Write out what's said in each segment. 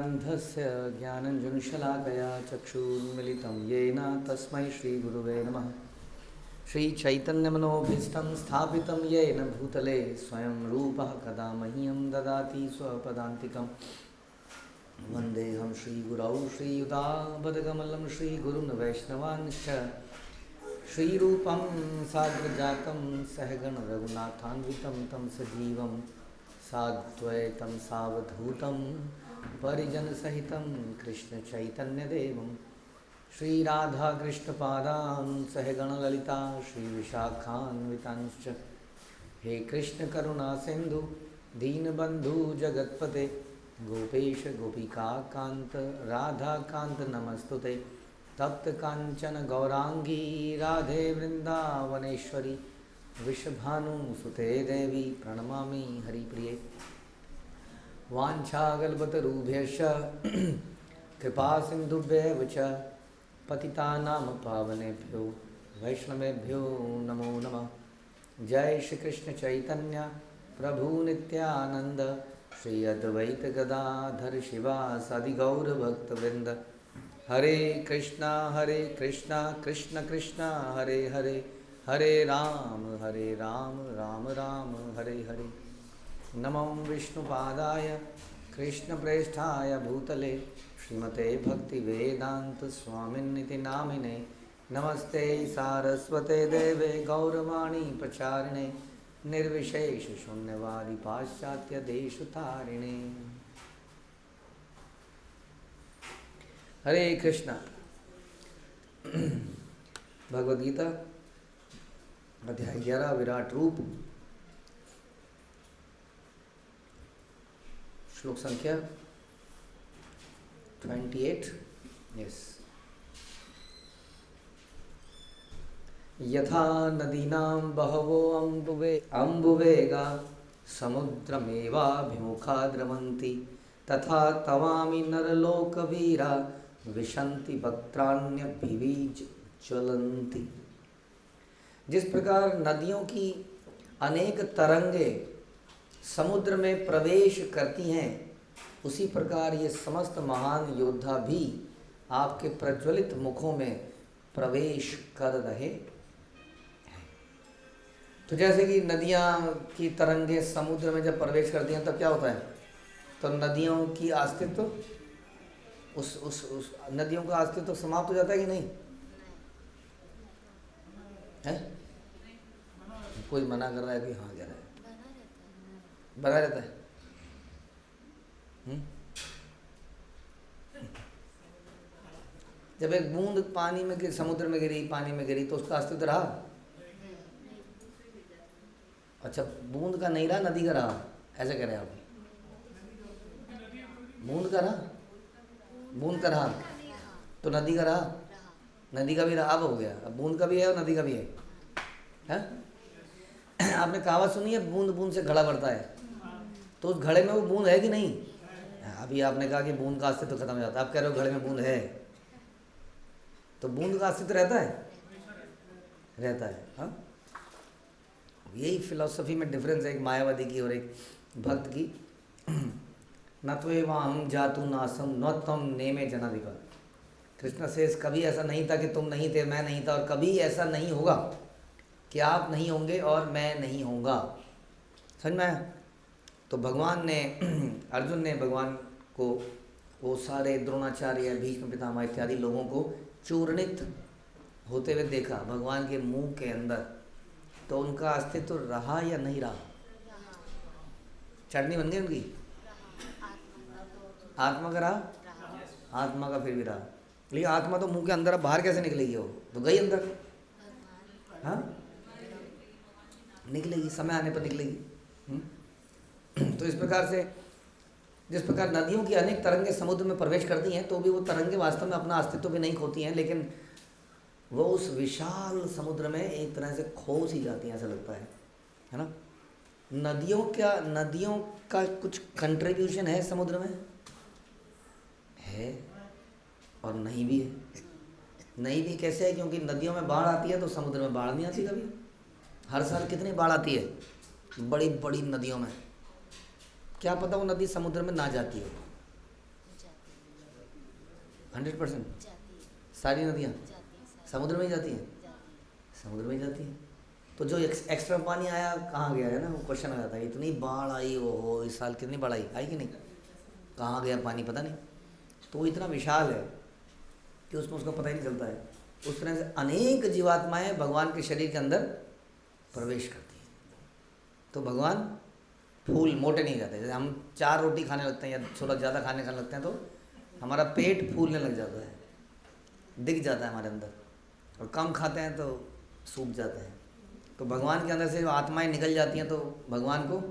अन्धस्य ज्ञानञ्जनशलाकया चक्षुर्मिलितं येन तस्मै श्रीगुरुवे नमः। श्रीचैतन्यमनोभीष्टं स्थापितं येन भूतले स्वयं रूपः कदा मह्यं ददाति स्वपदान्तिकं। वन्देऽहं श्रीगुरौ श्रीयुतापदकमलं श्रीगुरुन् वैष्णवांश्च श्रीरूपं साग्रजातं सहगण रघुनाथान्वितं तं सजीवं साद्वैतं सावधूतं परिजनसहितं कृष्णचैतन्यदेवं श्रीराधाकृष्णपादां सहगणललिता श्रीविशाखान्वितांश्च। हे कृष्णकरुणासिन्धु दीनबन्धु जगत्पते गोपेश गोपिकान्त राधाकान्त नमस्तुते। तप्तकाञ्चन गौरांगी राधे वृन्दावनेश्वरी वृषभानुसुते देवी प्रणमामि हरिप्रिये। वाञ्छाकल्पतरुभ्यश्च कृपासिन्धुभ्येव च पतितानां पावनेभ्यो वैष्णवेभ्यो नमो नमः। जय श्री कृष्ण चैतन्य प्रभु नित्यानंद श्री अद्वैत गदाधर शिवासादि गौरभक्तवृंद। हरे कृष्णा कृष्ण कृष्ण हरे हरे, हरे राम राम राम हरे हरे। नमो विष्णुपादाय कृष्णप्रेष्ठाय भूतले श्रीमते भक्तिवेदांत स्वामिन्निति नामिने। नमस्ते सारस्वते देवे गौरवाणी प्रचारिणे निर्विशेष शून्यवादी पाश्चात्य देशतारिणे। हरे कृष्णा। भगवद गीता अध्याय 11 विराट रूप, श्लोक संख्या 28। यस। यथा नदीनां बहवो अम्बुवेगा समुद्रमेवाभिमुखा द्रवन्ति तथा तवामि नरलोकवीरा विशन्ति वक्त्राण्यभिविज्वलन्ति। जिस प्रकार नदियों की अनेक तरंगे समुद्र में प्रवेश करती हैं, उसी प्रकार ये समस्त महान योद्धा भी आपके प्रज्वलित मुखों में प्रवेश कर रहे हैं। तो जैसे कि नदियाँ की तरंगे समुद्र में जब प्रवेश करती हैं तब क्या होता है, तो नदियों की अस्तित्व उस नदियों का अस्तित्व समाप्त हो जाता है कि नहीं है? कोई मना कर रहा है कि हाँ कह रहा है बना रहता है। जब एक बूंद पानी में गिरी, समुद्र में गिरी, पानी में गिरी, तो उसका अस्तित्व रहा। अच्छा, बूंद का नहीं रहा, नदी का रहा, ऐसा कह रहे हैं आप? बूंद का रहा, बूंद का रहा तो नदी का रहा, नदी का भी रहा। अब हो गया, अब बूंद का भी है और नदी का भी है। आपने कहावत सुनी है, बूंद बूंद से घड़ा बढ़ता है, तो उस घड़े में वो बूंद है कि नहीं? अभी आपने कहा कि बूंद का अस्तित्व खत्म हो जाता है, आप कह रहे हो घड़े में बूंद है, तो बूंद का अस्तित्व रहता है, रहता है। हाँ, यही फिलॉसफी में डिफरेंस है एक मायावादी की और एक भक्त की। न त्वेवाहं जातु नासम न त्वं नेमे जनाधिपा। कृष्ण से कभी ऐसा नहीं था कि तुम नहीं थे, मैं नहीं था, और कभी ऐसा नहीं होगा कि आप नहीं होंगे और मैं नहीं होऊंगा। समझ में आया? तो भगवान ने अर्जुन ने भगवान को, वो सारे द्रोणाचार्य, भीष्म पितामह इत्यादि लोगों को चूर्णित होते हुए देखा भगवान के मुंह के अंदर, तो उनका अस्तित्व रहा या नहीं रहा? चटनी बन गई उनकी, आत्मा का रहा, आत्मा का फिर भी रहा। लेकिन आत्मा तो मुंह के अंदर, अब बाहर कैसे निकलेगी? वो तो गई अंदर। हाँ, निकलेगी, समय आने पर निकलेगी। तो इस प्रकार से जिस प्रकार नदियों की अनेक तरंगे समुद्र में प्रवेश करती हैं, तो भी वो तरंगे वास्तव में अपना अस्तित्व भी नहीं खोती हैं, लेकिन वो उस विशाल समुद्र में एक तरह से खो सी जाती हैं, ऐसा लगता है ना? नदियों का कुछ कंट्रीब्यूशन है समुद्र में, है और नहीं भी है। नहीं भी कैसे है? क्योंकि नदियों में बाढ़ आती है तो समुद्र में बाढ़ नहीं आती कभी। हर साल कितनी बाढ़ आती है बड़ी बड़ी नदियों में, क्या पता वो नदी समुद्र में ना जाती हो। 100%। सारी नदियाँ समुद्र में ही जाती हैं, समुद्र में ही जाती हैं। तो जो एक्स्ट्रा पानी आया कहाँ गया है ना, वो क्वेश्चन आ जाता है। इतनी बाढ़ आई, हो इस साल कितनी बाढ़ आई कि नहीं, कहाँ गया पानी पता नहीं। तो वो इतना विशाल है कि उसमें उसका पता ही नहीं चलता है। उस तरह से अनेक जीवात्माएं भगवान के शरीर के अंदर प्रवेश करती हैं। तो भगवान फूल मोटे नहीं जाते। जैसे हम 4 रोटी खाने लगते हैं या थोड़ा ज़्यादा खाने लगते हैं तो हमारा पेट फूलने लग जाता है, दिख जाता है हमारे अंदर, और कम खाते हैं तो सूख जाते हैं। तो भगवान के अंदर से जो आत्माएं निकल जाती हैं तो भगवान को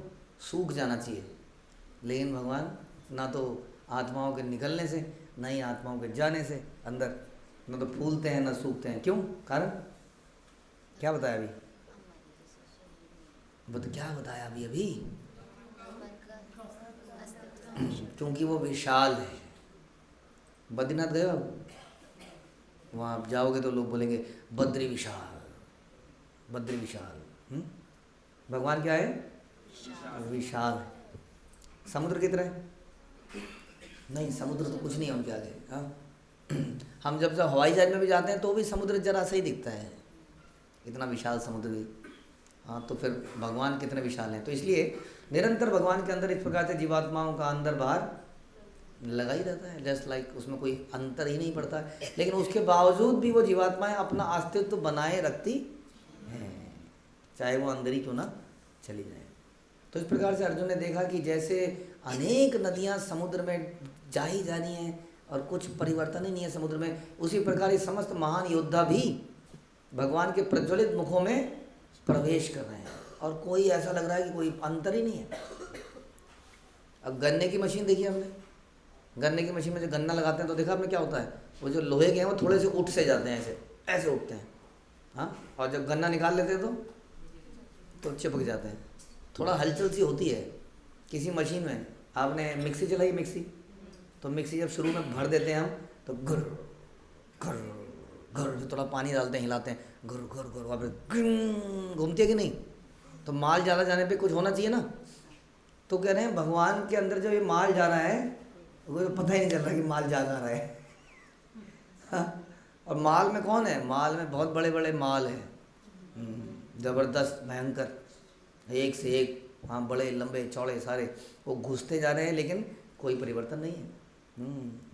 सूख जाना चाहिए, लेकिन भगवान ना तो आत्माओं के निकलने से, ना ही आत्माओं के जाने से अंदर, ना तो फूलते हैं ना सूखते हैं। क्यों? कारण क्या बताया अभी? क्या बताया अभी? क्योंकि वो विशाल है। बद्रीनाथ गए आप? वहाँ आप जाओगे तो लोग बोलेंगे बद्री विशाल, बद्री विशाल। भगवान क्या है? विशाल है। समुद्र की तरह नहीं, समुद्र तो कुछ नहीं है उनके आगे। हाँ, हम जब हवाई जहाज में भी जाते हैं तो भी समुद्र जरा सा ही दिखता है, इतना विशाल समुद्र भी। हाँ, तो फिर भगवान कितने विशाल हैं। तो इसलिए निरंतर भगवान के अंदर इस प्रकार से जीवात्माओं का अंदर बाहर लगा ही रहता है, जस्ट लाइक उसमें कोई अंतर ही नहीं पड़ता। लेकिन उसके बावजूद भी वो जीवात्माएं अपना अस्तित्व बनाए रखती हैं, चाहे वो अंदर ही क्यों ना चली जाए। तो इस प्रकार से अर्जुन ने देखा कि जैसे अनेक नदियां समुद्र में जा ही जा रही हैं और कुछ परिवर्तन ही नहीं है समुद्र में, उसी प्रकार ये समस्त महान योद्धा भी भगवान के प्रज्वलित मुखों में प्रवेश कर रहे हैं, और कोई ऐसा लग रहा है कि कोई अंतर ही नहीं है। अब गन्ने की मशीन देखी हमने, गन्ने की मशीन में जो गन्ना लगाते हैं तो देखा आपने क्या होता है, वो जो लोहे के हैं वो थोड़े से उठ से जाते हैं, ऐसे ऐसे उठते हैं। हाँ, और जब गन्ना निकाल लेते हैं तो चिपक जाते हैं। थोड़ा हलचल सी होती है किसी मशीन में। आपने मिक्सी चलाई, मिक्सी तो मिक्सी जब शुरू में भर देते हैं हम तो घुर घुर घुर, थोड़ा पानी डालते हैं, हिलाते हैं, घुर घुर घुर, वहाँ पे घूमती है कि नहीं। तो माल ज़्यादा जाने पे कुछ होना चाहिए ना। तो कह रहे हैं भगवान के अंदर जब ये माल जा रहा है वो पता ही नहीं चल रहा कि माल जा रहा है। हाँ, और माल में कौन है? माल में बहुत बड़े बड़े माल हैं, ज़बरदस्त भयंकर, एक से एक, वहाँ बड़े लंबे चौड़े सारे, वो घुसते जा रहे हैं लेकिन कोई परिवर्तन नहीं है।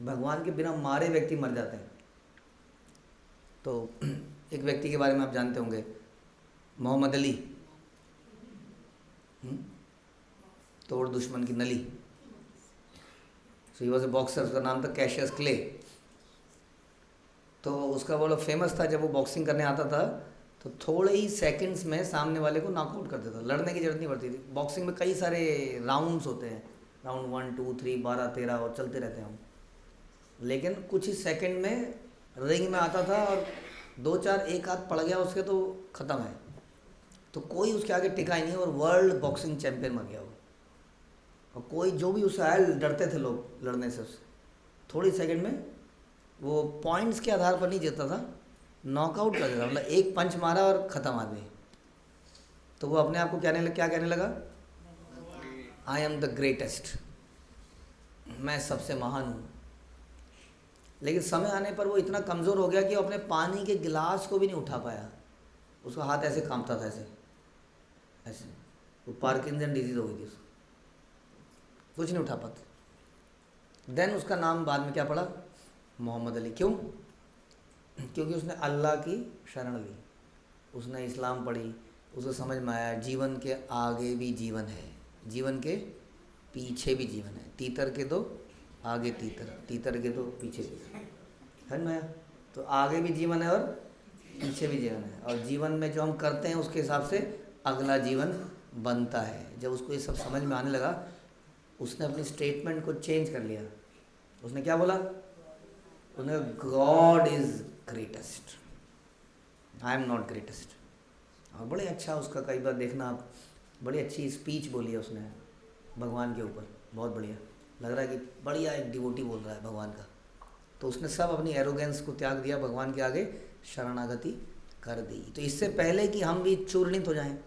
भगवान के बिना मारे व्यक्ति मर जाते हैं। तो एक व्यक्ति के बारे में आप जानते होंगे, मोहम्मद अली, तोड़ दुश्मन की नली। सो ही वॉज ए बॉक्सर, उसका नाम था कैशियस क्ले। तो उसका वो फेमस था, जब वो बॉक्सिंग करने आता था तो थोड़े ही सेकंड्स में सामने वाले को नॉकआउट कर देता, लड़ने की जरूरत नहीं पड़ती थी। बॉक्सिंग में कई सारे राउंड्स होते हैं, राउंड 1 2 3 12 13 और चलते रहते हैं हम, लेकिन कुछ ही सेकंड में रिंग में आता था और 2 4 एक हाथ पड़ गया उसके तो ख़त्म है। तो कोई उसके आगे टिका ही नहीं, और वर्ल्ड बॉक्सिंग चैंपियन बन गया वो। और कोई जो भी उससे आया, डरते थे लोग लड़ने से उससे। थोड़ी सेकंड में वो पॉइंट्स के आधार पर नहीं जीतता था, नॉकआउट कर देता, मतलब एक पंच मारा और ख़त्म आदमी। तो वो अपने आप को क्या कहने लगा, आई एम द ग्रेटेस्ट, मैं सबसे महान हूँ। लेकिन समय आने पर वो इतना कमज़ोर हो गया कि वो अपने पानी के गिलास को भी नहीं उठा पाया। उसका हाथ ऐसे कांपता था, ऐसे ऐसे, वो पार्किंसन डिजीज़ हो गई थी उसको, कुछ नहीं उठा पाता। देन उसका नाम बाद में क्या पड़ा, मोहम्मद अली। क्यों? क्योंकि उसने अल्लाह की शरण ली, उसने इस्लाम पढ़ी, उसे समझ में आया जीवन के आगे भी जीवन है, जीवन के पीछे भी जीवन है। तीतर के दो आगे तीतर, तीतर के दो पीछे तीतर, समझ में आया? तो आगे भी जीवन है और पीछे भी जीवन है, और जीवन में जो हम करते हैं उसके हिसाब से अगला जीवन बनता है। जब उसको ये सब समझ में आने लगा, उसने अपनी स्टेटमेंट को चेंज कर लिया। उसने क्या बोला? उसने God is greatest, I am not greatest. और बड़े अच्छा उसका, कई बार देखना आप, बड़ी अच्छी स्पीच बोली है उसने भगवान के ऊपर, बहुत बढ़िया लग रहा है कि बढ़िया एक डिवोटी बोल रहा है भगवान का। तो उसने सब अपनी एरोगेंस को त्याग दिया, भगवान के आगे शरणागति कर दी। तो इससे पहले कि हम भी चूर्णित हो जाएं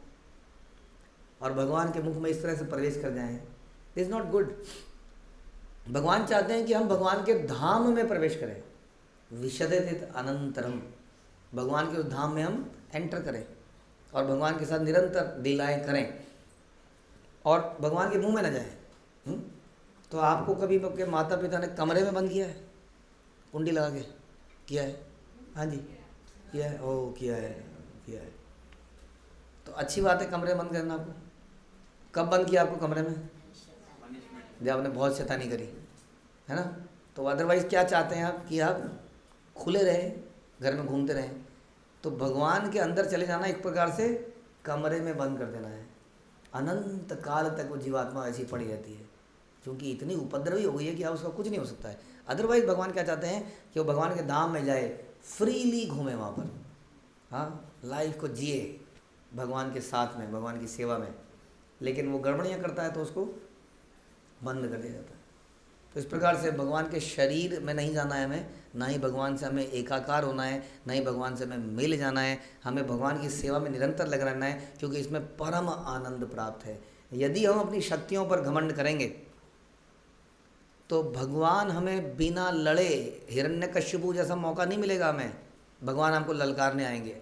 और भगवान के मुख में इस तरह से प्रवेश कर जाएं, इज़ नॉट गुड। भगवान चाहते हैं कि हम भगवान के धाम में प्रवेश करें, विशदित अनंतरम, भगवान के उस धाम में हम एंटर करें और भगवान के साथ निरंतर लीलाएं करें और भगवान के मुंह में न जाए। तो आपको कभी आपके माता पिता ने कमरे में बंद किया है, कुंडी लगा के? किया है? हाँ जी, किया है। ओ किया है, किया है। तो अच्छी बात है कमरे में बंद करना। आपको कब बंद किया आपको कमरे में? जब आपने बहुत शैतानी करी, है ना। तो अदरवाइज़ क्या चाहते हैं आप कि आप खुले रहें, घर में घूमते रहें। तो भगवान के अंदर चले जाना एक प्रकार से कमरे में बंद कर देना है। अनंत काल तक वो जीवात्मा ऐसी पड़ी रहती है, क्योंकि इतनी उपद्रवी हो गई है कि अब उसका कुछ नहीं हो सकता है। अदरवाइज़ भगवान क्या चाहते हैं कि वो भगवान के धाम में जाए, फ्रीली घूमे वहाँ पर, हाँ, लाइफ को जिए भगवान के साथ में, भगवान की सेवा में। लेकिन वो गड़बड़ियाँ करता है तो उसको बंद कर दिया जाता है। तो इस प्रकार से भगवान के शरीर में नहीं जाना है हमें, ना ही भगवान से हमें एकाकार होना है, ना ही भगवान से हमें मिल जाना है। हमें भगवान की सेवा में निरंतर लग रहना है, क्योंकि इसमें परम आनंद प्राप्त है। यदि हम अपनी शक्तियों पर घमंड करेंगे तो भगवान हमें बिना लड़े, हिरण्यकश्यपु जैसा मौका नहीं मिलेगा हमें। भगवान हमको ललकारने आएंगे,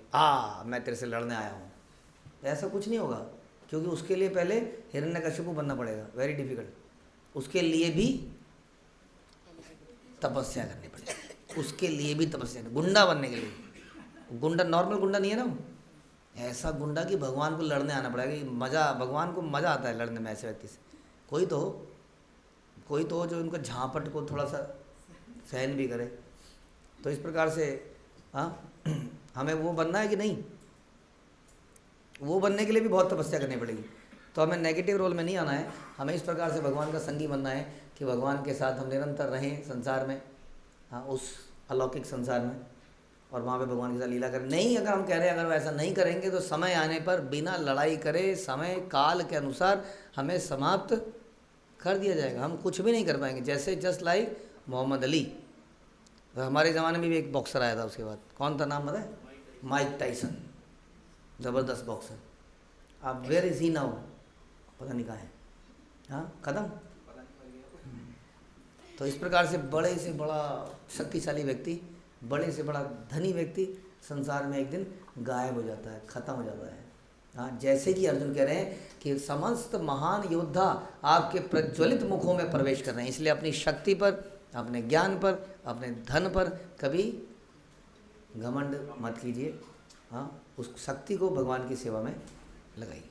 मैं तेरे से लड़ने आया हूँ, ऐसा कुछ नहीं होगा। क्योंकि उसके लिए पहले हिरण्यकश्यपु बनना पड़ेगा, वेरी डिफ़िकल्ट। उसके लिए भी तपस्या करनी पड़ेगी, उसके लिए भी तपस्या। गुंडा बनने के लिए, गुंडा नॉर्मल गुंडा नहीं है ना, ऐसा गुंडा कि भगवान को लड़ने आना पड़ेगा। कि मज़ा, भगवान को मज़ा आता है लड़ने में ऐसे व्यक्ति से। कोई तो जो उनको झापट को थोड़ा सा सहन भी करे। तो इस प्रकार से हमें वो बनना है कि नहीं, वो बनने के लिए भी बहुत तपस्या करनी पड़ेगी। तो हमें नेगेटिव रोल में नहीं आना है, हमें इस प्रकार से भगवान का संगी बनना है कि भगवान के साथ हम निरंतर रहें संसार में, उस अलौकिक संसार में, और वहाँ पे भगवान के साथ लीला करें। नहीं, अगर हम कह रहे हैं अगर वैसा नहीं करेंगे तो समय आने पर बिना लड़ाई करे, समय काल के अनुसार हमें समाप्त कर दिया जाएगा। हम कुछ भी नहीं कर पाएंगे। जैसे जस्ट लाइक मोहम्मद अली, तो हमारे ज़माने में भी एक बॉक्सर आया था उसके बाद, कौन था नाम पता है? माइक टाइसन, ज़बरदस्त बॉक्सर। अब वेयर इज़ ही नाउ, पता नहीं कहाँ है, ख़त्म। तो इस प्रकार से बड़े से बड़ा शक्तिशाली व्यक्ति, बड़े से बड़ा धनी व्यक्ति संसार में एक दिन गायब हो जाता है, ख़त्म हो जाता है। जैसे कि अर्जुन कह रहे हैं कि समस्त महान योद्धा आपके प्रज्वलित मुखों में प्रवेश कर रहे हैं। इसलिए अपनी शक्ति पर, अपने ज्ञान पर, अपने धन पर कभी घमंड मत कीजिए। उस शक्ति को भगवान की सेवा में लगाइए।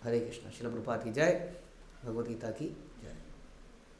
हरे कृष्ण। श्रील प्रभुपाद की जय। भगवद गीता की